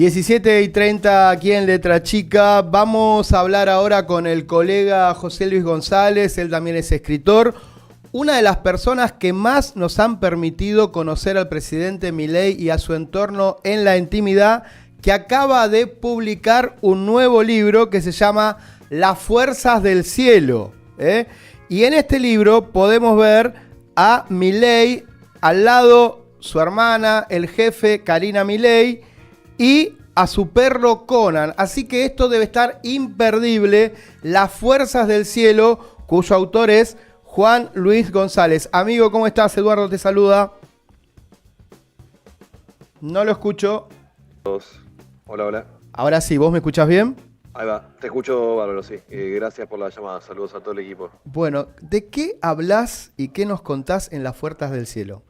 17:30 aquí en Letra Chica. Vamos a hablar ahora con el colega José Luis González, él también es escritor. Una de las personas que más nos han permitido conocer al presidente Milei y a su entorno en la intimidad, que acaba de publicar un nuevo libro que se llama Las Fuerzas del Cielo. Y en este libro podemos ver a Milei, al lado su hermana, el jefe Karina Milei, y a su perro Conan. Así que esto debe estar imperdible. Las Fuerzas del Cielo, cuyo autor es Juan Luis González. Amigo, ¿cómo estás? Eduardo te saluda. No lo escucho. Hola, hola. Ahora sí, ¿vos me escuchás bien? Ahí va, te escucho bárbaro, sí. Gracias por la llamada. Saludos a todo el equipo. Bueno, ¿de qué hablás y qué nos contás en Las Fuerzas del Cielo?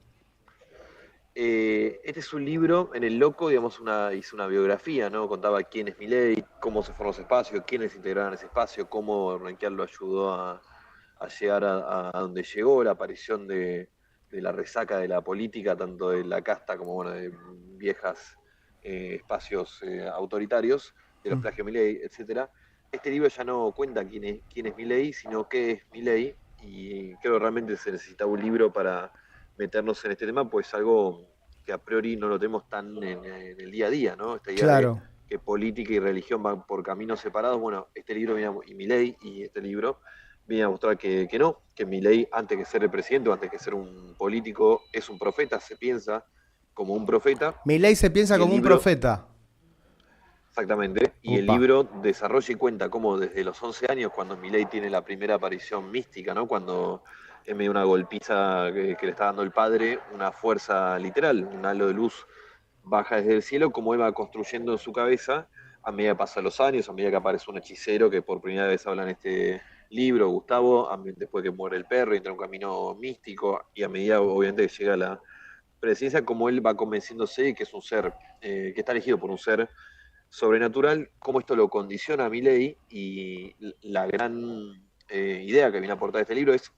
Este es un libro, en el Loco, digamos, hice una biografía, ¿no? Contaba quién es Milei, cómo se formó ese espacio, quiénes integraban ese espacio, cómo Rankear lo ayudó a llegar a donde llegó, la aparición de la resaca de la política, tanto de la casta como, bueno, de viejas espacios autoritarios, de los plagios Milei, etcétera. Este libro ya no cuenta quién es Milei, sino qué es Milei, y creo que realmente se necesitaba un libro para meternos en este tema, pues algo que a priori no lo tenemos tan en el día a día, ¿no? Esta idea Claro. que política y religión van por caminos separados. Bueno, este libro y Milei y este libro viene a mostrar que no, que Milei, antes que ser el presidente o antes que ser un político, es un profeta, se piensa como un profeta. Milei se piensa como un profeta. Exactamente, y el Upa. libro desarrolla y cuenta cómo desde los 11 años, cuando Milei tiene la primera aparición mística, ¿no? Cuando en medio de una golpiza que le está dando el padre, una fuerza literal, un halo de luz baja desde el cielo, como él va construyendo en su cabeza a medida que pasan los años, a medida que aparece un hechicero que por primera vez habla en este libro, Gustavo, después que muere el perro y entra en un camino místico, y a medida obviamente que llega a la presidencia, como él va convenciéndose de que es un ser, que está elegido por un ser sobrenatural, cómo esto lo condiciona a Milei, y la gran idea que viene a aportar este libro es,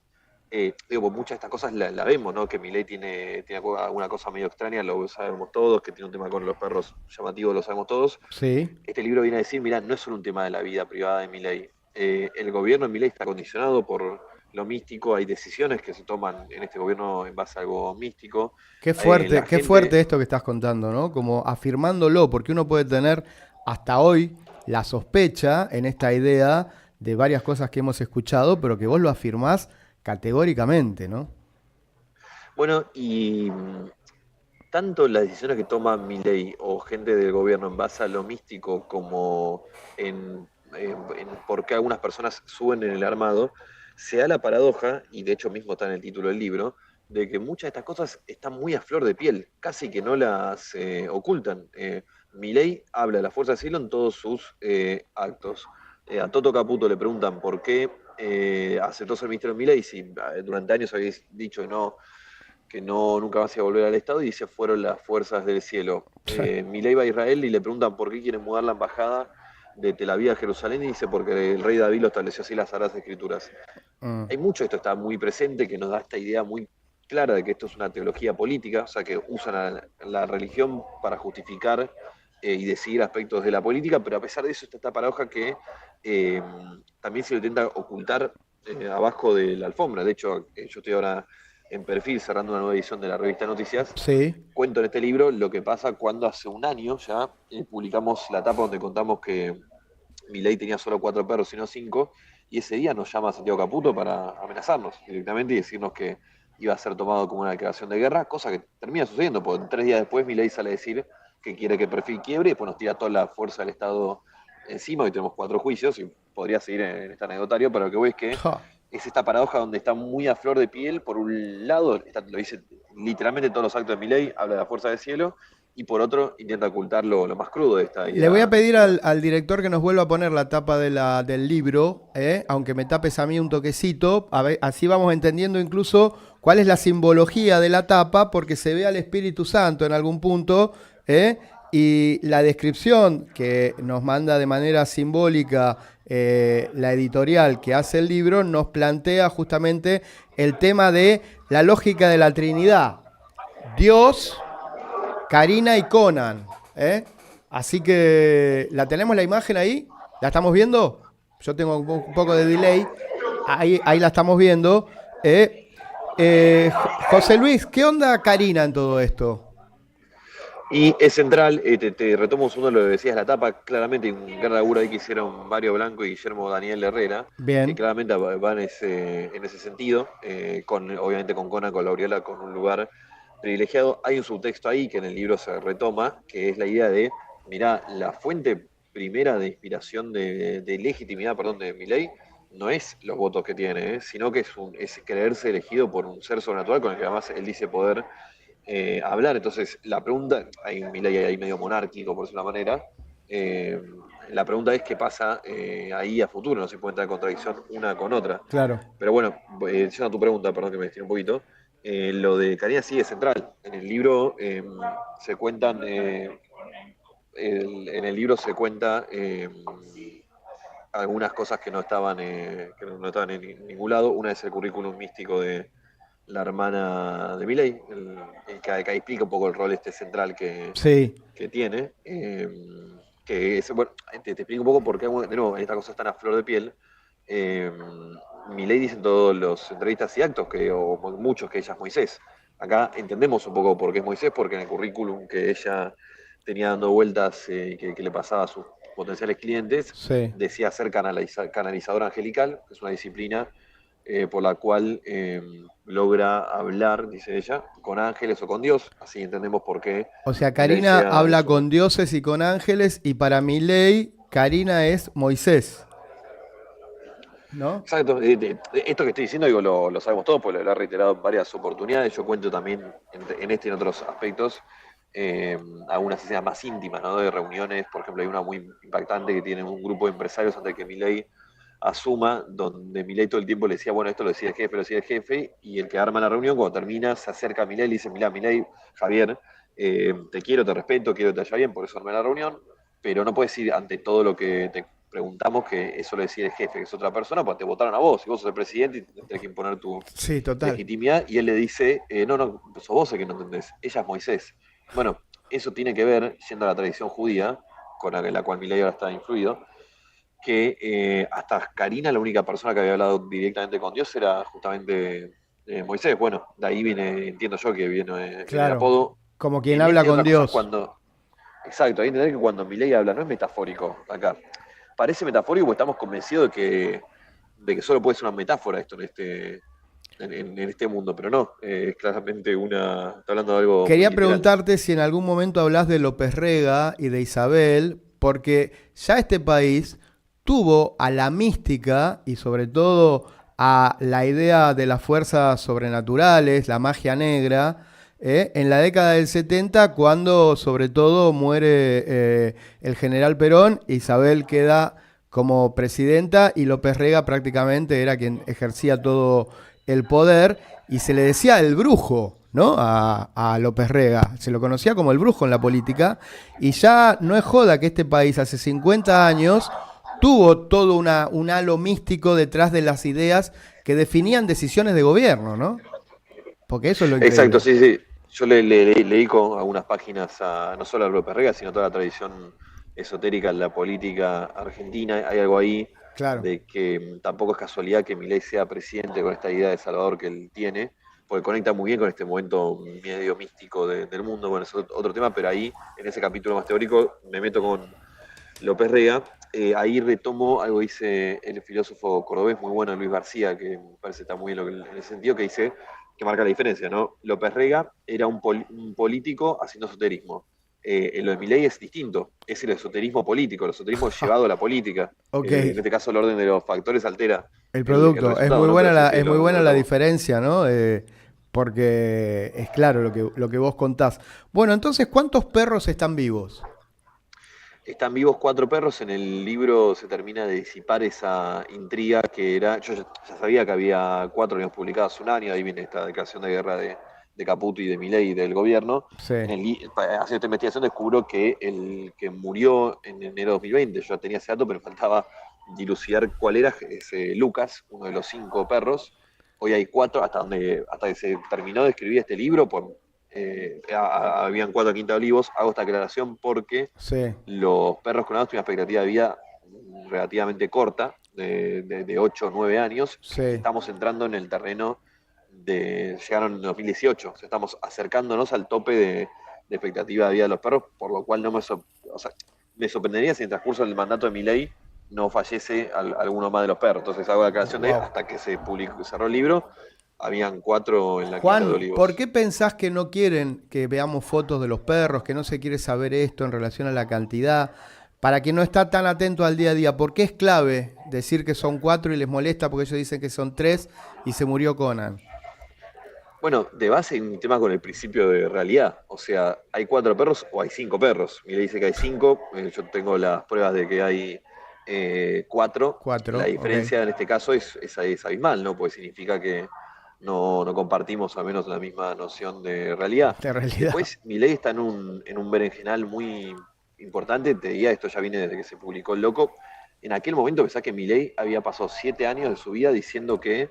pues muchas de estas cosas la vemos, ¿no? Que Milei tiene alguna cosa medio extraña, lo sabemos todos, que tiene un tema con los perros llamativo, lo sabemos todos. Sí. Este libro viene a decir, mirá, no es solo un tema de la vida privada de Milei. El gobierno de Milei está condicionado por lo místico, hay decisiones que se toman en este gobierno en base a algo místico. Qué fuerte esto que estás contando, ¿no? Como afirmándolo, porque uno puede tener hasta hoy la sospecha en esta idea de varias cosas que hemos escuchado, pero que vos lo afirmás categóricamente, ¿no? Bueno, y tanto las decisiones que toma Milei o gente del gobierno en base a lo místico como en por qué algunas personas suben en el armado, se da la paradoja, y de hecho mismo está en el título del libro, de que muchas de estas cosas están muy a flor de piel, casi que no las ocultan. Milei habla de la fuerza del cielo en todos sus actos. A Toto Caputo le preguntan por qué aceptó ser ministro de Milei si durante años había dicho que no nunca más iba a volver al Estado, y dice fueron las fuerzas del cielo. Milei va a Israel y le preguntan por qué quieren mudar la embajada de Tel Aviv a Jerusalén, y dice porque el rey David lo estableció así las Sagradas Escrituras. Hay mucho, esto está muy presente, que nos da esta idea muy clara de que esto es una teología política, o sea que usan la religión para justificar y decidir aspectos de la política, pero a pesar de eso está esta paradoja que también se lo intenta ocultar abajo de la alfombra. De hecho, yo estoy ahora en Perfil cerrando una nueva edición de la revista Noticias. Sí. Cuento en este libro lo que pasa cuando hace un año ya publicamos la etapa donde contamos que Milei tenía solo 4 perros y no 5, y ese día nos llama Santiago Caputo para amenazarnos directamente y decirnos que iba a ser tomado como una declaración de guerra, cosa que termina sucediendo, porque 3 días después Milei sale a decir que quiere que Perfil quiebre, y después nos tira toda la fuerza del Estado encima. Hoy tenemos 4 juicios y podría seguir en este anecdotario, pero lo que voy es que es esta paradoja donde está muy a flor de piel. Por un lado, lo dice literalmente todos los actos de Milei, habla de la fuerza del cielo, y por otro intenta ocultar lo más crudo de esta idea. Le voy a pedir al director que nos vuelva a poner la tapa del libro, aunque me tapes a mí un toquecito, a ver, así vamos entendiendo incluso cuál es la simbología de la tapa, porque se ve al Espíritu Santo en algún punto, y la descripción que nos manda de manera simbólica la editorial que hace el libro nos plantea justamente el tema de la lógica de la Trinidad. Dios, Karina y Conan. Así que, ¿la tenemos la imagen ahí? ¿La estamos viendo? Yo tengo un poco de delay. Ahí la estamos viendo. José Luis, ¿qué onda Karina en todo esto? Y es central, te retomo un segundo lo que decías, la tapa, claramente hay un gran laburo ahí que hicieron Mario Blanco y Guillermo Daniel Herrera, que Bien. claramente va en ese sentido, obviamente con Conan, con Lauriola, con un lugar privilegiado. Hay un subtexto ahí que en el libro se retoma, que es la idea de, mirá, la fuente primera de inspiración, de legitimidad, perdón, de Milei, no es los votos que tiene, sino que es creerse elegido por un ser sobrenatural con el que además él dice poder hablar. Entonces, la pregunta, hay un Milei ahí medio monárquico, por decirlo de una manera. eh, la pregunta es qué pasa ahí a futuro, no se puede entrar en contradicción una con otra. Claro. Pero bueno, yendo a tu pregunta, perdón que me estiré un poquito, lo de Karina sí es central. En el libro se cuentan, en el libro se cuenta algunas cosas que no estaban en ningún lado. Una es el currículum místico de la hermana de Milei, que explica un poco el rol este central Sí. que tiene. Que es, bueno, te explico un poco por qué, de nuevo, estas cosas están a flor de piel. Eh, Milei dice en todos los entrevistas y actos, o muchos, que ella es Moisés. Acá entendemos un poco por qué es Moisés, porque en el currículum que ella tenía dando vueltas, que le pasaba a sus potenciales clientes, Sí. decía ser canalizadora angelical, que es una disciplina por la cual logra hablar, dice ella, con ángeles o con Dios. Así entendemos por qué O sea, Milei Karina sea habla eso. con dioses y con ángeles y para mi ley, Karina es Moisés, ¿no? Exacto, esto que estoy diciendo, digo, lo sabemos todos, porque lo he reiterado en varias oportunidades. Yo cuento también en este y en otros aspectos eh, algunas escenas más íntimas, ¿no? De reuniones. Por ejemplo, hay una muy impactante que tiene un grupo de empresarios antes de que Milei asuma, donde Milei todo el tiempo le decía, bueno, esto lo decía el jefe, lo decía el jefe, y el que arma la reunión, cuando termina, se acerca a Milei y le dice, mirá, Milei, Javier, te quiero, te respeto, quiero que te vaya bien, por eso armé la reunión, pero no puedes ir ante todo lo que te preguntamos, que eso lo decía el jefe, que es otra persona, pues te votaron a vos, y vos sos el presidente y tenés que imponer tu Sí, total. legitimidad, y él le dice, no, no, sos vos el que no entendés, ella es Moisés. Bueno, eso tiene que ver, yendo a la tradición judía, con la cual Milei ahora está influido, que hasta Karina, la única persona que había hablado directamente con Dios, era justamente Moisés. Bueno, de ahí viene, entiendo yo que viene el Claro. apodo. Como quien En habla este y con otras cosas, Dios. cuando. Exacto, hay que entender que cuando Milei habla no es metafórico acá. Parece metafórico porque estamos convencidos de que solo puede ser una metáfora esto en este mundo, pero no, es claramente está hablando de algo muy Quería literal. preguntarte si en algún momento hablas de López Rega y de Isabel, porque ya este país tuvo a la mística y sobre todo a la idea de las fuerzas sobrenaturales, la magia negra, en la década del 70, cuando sobre todo muere el general Perón, Isabel queda como presidenta y López Rega prácticamente era quien ejercía todo el poder y se le decía el brujo, ¿no? A López Rega. Se lo conocía como el brujo en la política. Y ya no es joda que este país hace 50 años tuvo todo un halo místico detrás de las ideas que definían decisiones de gobierno, ¿no? Porque eso es lo Exacto, increíble. sí, sí. Yo leí con algunas páginas no solo a López Rega, sino toda la tradición esotérica en la política argentina. Hay algo ahí Claro. de que tampoco es casualidad que Milei sea presidente con esta idea de Salvador que él tiene, porque conecta muy bien con este momento medio místico del mundo. Bueno, es otro tema, pero ahí, en ese capítulo más teórico, me meto con López Rega. Ahí retomo algo que dice el filósofo cordobés muy bueno, Luis García, que me parece está muy bien en el sentido que dice que marca la diferencia, ¿no? López Rega era un político haciendo esoterismo. En lo de Milei es distinto, es el esoterismo político, el esoterismo llevado a la política. Ok. En este caso, el orden de los factores altera El el producto. resultado, ¿no? Pero sí, sí, Es muy lo buena la retomo. diferencia, ¿no? Porque es claro lo que vos contás. Bueno, entonces, ¿cuántos perros están vivos? Están vivos cuatro perros. En el libro se termina de disipar esa intriga que era. Yo ya sabía que había cuatro libros publicados un año, ahí viene esta declaración de guerra de Caputo y de Milei y del gobierno. Sí. Haciendo esta investigación descubro que el que murió en enero de 2020, yo tenía ese dato, pero faltaba dilucidar cuál era, es Lucas, uno de los cinco perros. Hoy hay cuatro, hasta que se terminó de escribir este libro, pues habían 4 en Quinta de Olivos. Hago esta aclaración porque Sí, los perros clonados tienen una expectativa de vida relativamente corta, de 8 o 9 años. sí. Estamos entrando en el terreno llegaron en 2018, o sea, estamos acercándonos al tope de expectativa de vida de los perros, por lo cual no o sea, me sorprendería si en el transcurso del mandato de Milei no fallece alguno más de los perros. Entonces hago la aclaración de Wow. hasta que se cerró el libro, habían 4 en la Quinta de Juan, ¿por Olivos. qué pensás que no quieren que veamos fotos de los perros, que no se quiere saber esto en relación a la cantidad? Para quien no está tan atento al día a día, ¿por qué es clave decir que son 4 y les molesta porque ellos dicen que son 3 y se murió Conan? Bueno, de base hay un tema con el principio de realidad. O sea, ¿hay 4 perros o hay 5 perros? Milei dice que hay 5, yo tengo las pruebas de que hay 4. La 4, ok. diferencia en este caso es abismal, ¿no? Porque significa que no compartimos al menos la misma noción de realidad. De realidad. Después, Milei está en un berenjenal muy importante, te diría, esto ya viene desde que se publicó El Loco. En aquel momento pensá que Milei había pasado 7 años de su vida diciendo que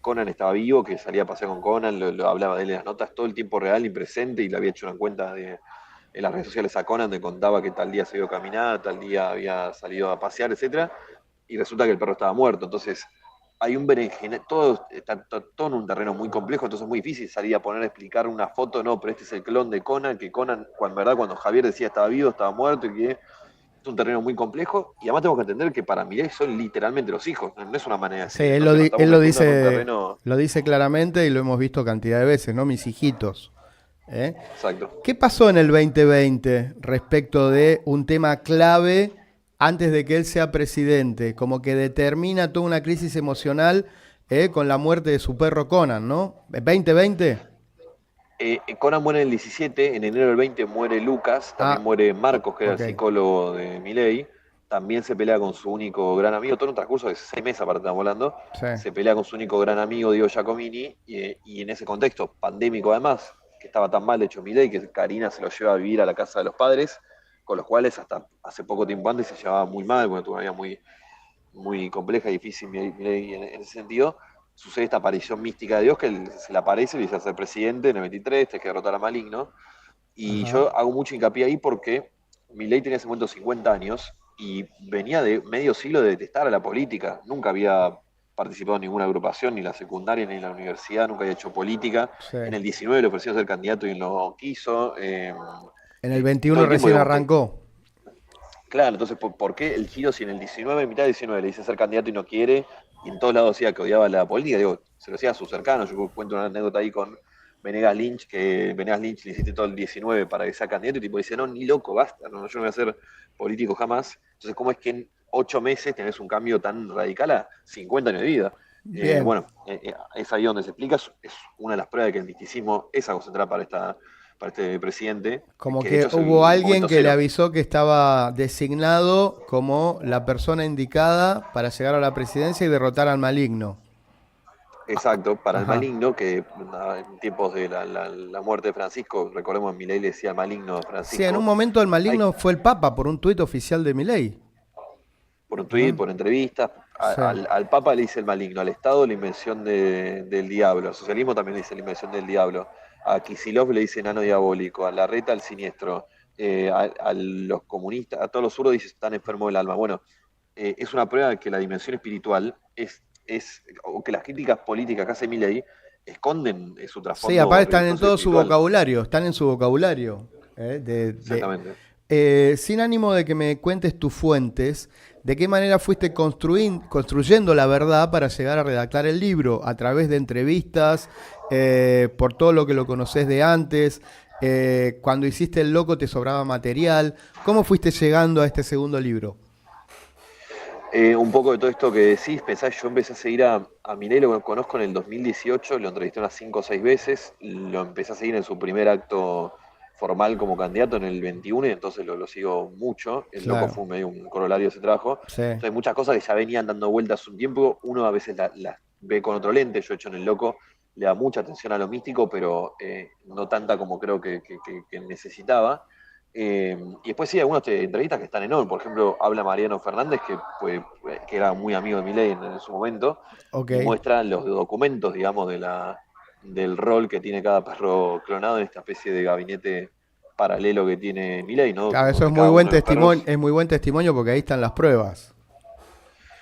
Conan estaba vivo, que salía a pasear con Conan, lo hablaba de él en las notas todo el tiempo real y presente, y le había hecho una cuenta en las redes sociales a Conan, donde contaba que tal día se iba a caminar, tal día había salido a pasear, etcétera, y resulta que el perro estaba muerto. Entonces, hay un berenjena, todo está todo en un terreno muy complejo, entonces es muy difícil salir a poner a explicar una foto, no, pero este es el clon de Conan, que Conan, en verdad, cuando Javier decía estaba vivo, estaba muerto, y que es un terreno muy complejo, y además tenemos que entender que para Milei son literalmente los hijos, no es una manera de Sí, decir, entonces nos estamos metiendo en un terreno. lo dice claramente y lo hemos visto cantidad de veces, ¿no? Mis hijitos. ¿Eh? Exacto. ¿Qué pasó en el 2020 respecto de un tema clave antes de que él sea presidente? Como que determina toda una crisis emocional con la muerte de su perro Conan, ¿no? ¿2020? Conan muere en el 17, en enero del 20 muere Lucas, también Ah, muere Marcos, que era el ok. psicólogo de Milei, también se pelea con su único gran amigo, todo en un transcurso de 6 meses aparte estamos hablando, Sí. se pelea con su único gran amigo Diego Giacomini, y en ese contexto pandémico además, que estaba tan mal de hecho Milei, que Karina se lo lleva a vivir a la casa de los padres, con los cuales hasta hace poco tiempo antes se llevaba muy mal, porque tuvo una vida muy compleja y difícil Milei en ese sentido. Sucede esta aparición mística de Dios que se le aparece y le dice a ser presidente en el 23, te que derrotar a Maligno. Y Ajá. yo hago mucho hincapié ahí porque Milei tenía en ese momento 50 años y venía de medio siglo de detestar a la política. Nunca había participado en ninguna agrupación, ni en la secundaria, ni en la universidad, nunca había hecho política. Sí. En el 19 le ofreció ser candidato y no quiso. En el Todo 21 el tiempo, recién digamos, arrancó. claro, entonces, ¿por qué el giro si en el 19, mitad del 19, le dice ser candidato y no quiere? Y en todos lados decía que odiaba la política, digo, se lo decía a sus cercanos. Yo cuento una anécdota ahí con Venegas Lynch, que Venegas Lynch le hiciste todo el 19 para que sea candidato, y tipo dice, no, ni loco, basta, no, yo no voy a ser político jamás. Entonces, ¿cómo es que en 8 meses tenés un cambio tan radical a 50 años de vida? Bien. Es ahí donde se explica, es una de las pruebas de que el misticismo es algo central para este presidente, Como que de que hecho es hubo el alguien momento que le cero. avisó que estaba designado como la persona indicada para llegar a la presidencia y derrotar al maligno. Exacto, para el Ajá. maligno, que en tiempos de la muerte de Francisco, recordemos, Milei le decía maligno a Sí, en un Francisco, momento el hay, maligno fue el Papa por un tuit oficial de Milei. por un tuit, ¿Ah? por entrevistas, Sí. al Papa le dice el maligno, al Estado la invención del diablo, al socialismo también le dice la invención del diablo, a Kicillof le dice enano diabólico, a Larreta el siniestro, a los comunistas, a todos los zurdos dice están enfermos del alma. Bueno, es una prueba de que la dimensión espiritual o que las críticas políticas que hace Milei esconden su Sí, aparte trasfondo están en religioso y todo su espiritual. vocabulario, están en su vocabulario. Exactamente. Sin ánimo de que me cuentes tus fuentes, ¿de qué manera fuiste construyendo la verdad para llegar a redactar el libro? ¿A través de entrevistas? ¿Por todo lo que lo conoces de antes? ¿Cuando hiciste el loco te sobraba material? ¿Cómo fuiste llegando a este segundo libro? Un poco de todo esto que decís, pensás, yo empecé a seguir a Milei, lo conozco en el 2018, lo entrevisté unas 5 o 6 veces, lo empecé a seguir en su primer acto formal como candidato en el 21, y entonces lo sigo mucho. El loco Claro, fue medio un corolario de ese trabajo. sí. Entonces, muchas cosas que ya venían dando vueltas un tiempo, uno a veces las ve con otro lente. Yo, he hecho, en el loco le da mucha atención a lo místico, pero no tanta como creo que necesitaba. Y después sí, algunas entrevistas que están enormes. Por ejemplo, habla Mariano Fernández, que era muy amigo de Milei en su momento, Ok, y muestra los documentos, digamos, del rol que tiene cada perro clonado en esta especie de gabinete paralelo que tiene Milei, ¿no? Claro, eso es Donde muy cada buen uno de los testimonio, perros. es muy buen testimonio porque ahí están las pruebas.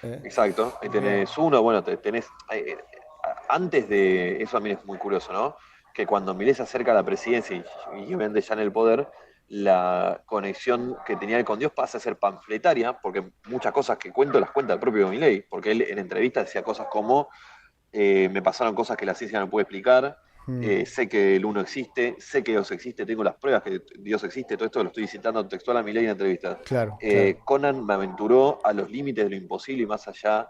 Exacto, ahí Bien. tenés uno, bueno, tenés. Antes de. Eso también es muy curioso, ¿no? Que cuando Milei se acerca a la presidencia y obviamente ya en el poder, la conexión que tenía él con Dios pasa a ser panfletaria, porque muchas cosas que cuento las cuenta el propio Milei, porque él en entrevistas decía cosas como me pasaron cosas que la ciencia no puede explicar, Mm, sé que el uno existe, sé que Dios existe, tengo las pruebas que Dios existe, todo esto lo estoy citando textual a Milei en entrevistas. claro, claro. Conan me aventuró a los límites de lo imposible y más allá.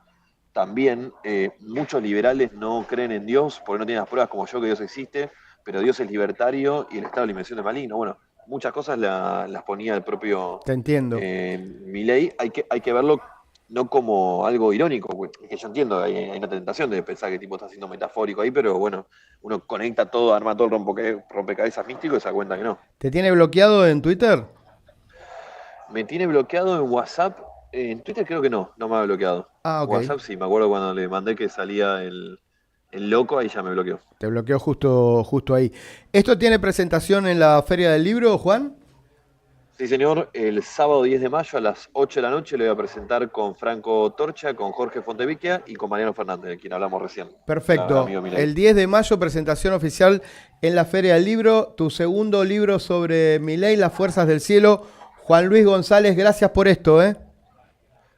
También muchos liberales no creen en Dios porque no tienen las pruebas como yo que Dios existe, pero Dios es libertario y el estado de la invención es maligno. Bueno, muchas cosas las ponía el propio Te entiendo. Milei. Hay que verlo no como algo irónico, que yo entiendo, hay una tentación de pensar que tipo está siendo metafórico ahí, pero bueno, uno conecta todo, arma todo el rompecabezas místico y se da cuenta que no. ¿Te tiene bloqueado en Twitter? Me tiene bloqueado en WhatsApp, en Twitter creo que no, no me ha bloqueado. Ah, ok. WhatsApp sí, me acuerdo cuando le mandé que salía el loco, ahí ya me bloqueó. Te bloqueó justo ahí. ¿Esto tiene presentación en la Feria del Libro, Juan? Sí, señor, el sábado 10 de mayo a las 8 de la noche le voy a presentar con Franco Torcha, con Jorge Fontevecchia y con Mariano Fernández, de quien hablamos recién, el Perfecto. amigo Milei. El 10 de mayo, presentación oficial en la Feria del Libro. Tu segundo libro sobre Milei, Las Fuerzas del Cielo. Juan Luis González, gracias por esto, ¿eh?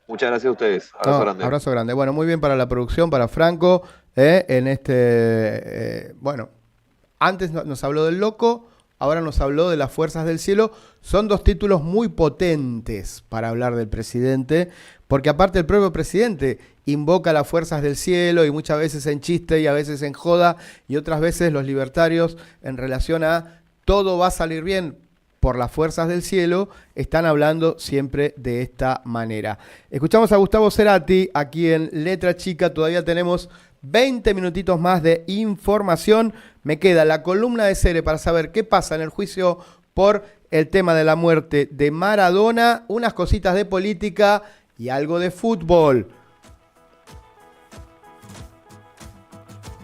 Muchas gracias a ustedes, abrazo No, grande. abrazo grande. Bueno, muy bien para la producción, para Franco, en bueno, antes nos habló del loco, ahora nos habló de las fuerzas del cielo. Son dos títulos muy potentes para hablar del presidente, porque aparte el propio presidente invoca las fuerzas del cielo y muchas veces en chiste y a veces en joda y otras veces los libertarios en relación a todo va a salir bien por las fuerzas del cielo, están hablando siempre de esta manera. Escuchamos a Gustavo Cerati aquí en Letra Chica, todavía tenemos 20 minutitos más de información. Me queda la columna de Cere para saber qué pasa en el juicio por el tema de la muerte de Maradona, unas cositas de política y algo de fútbol.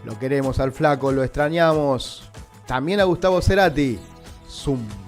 Lo queremos al flaco, lo extrañamos. También a Gustavo Cerati. Zoom.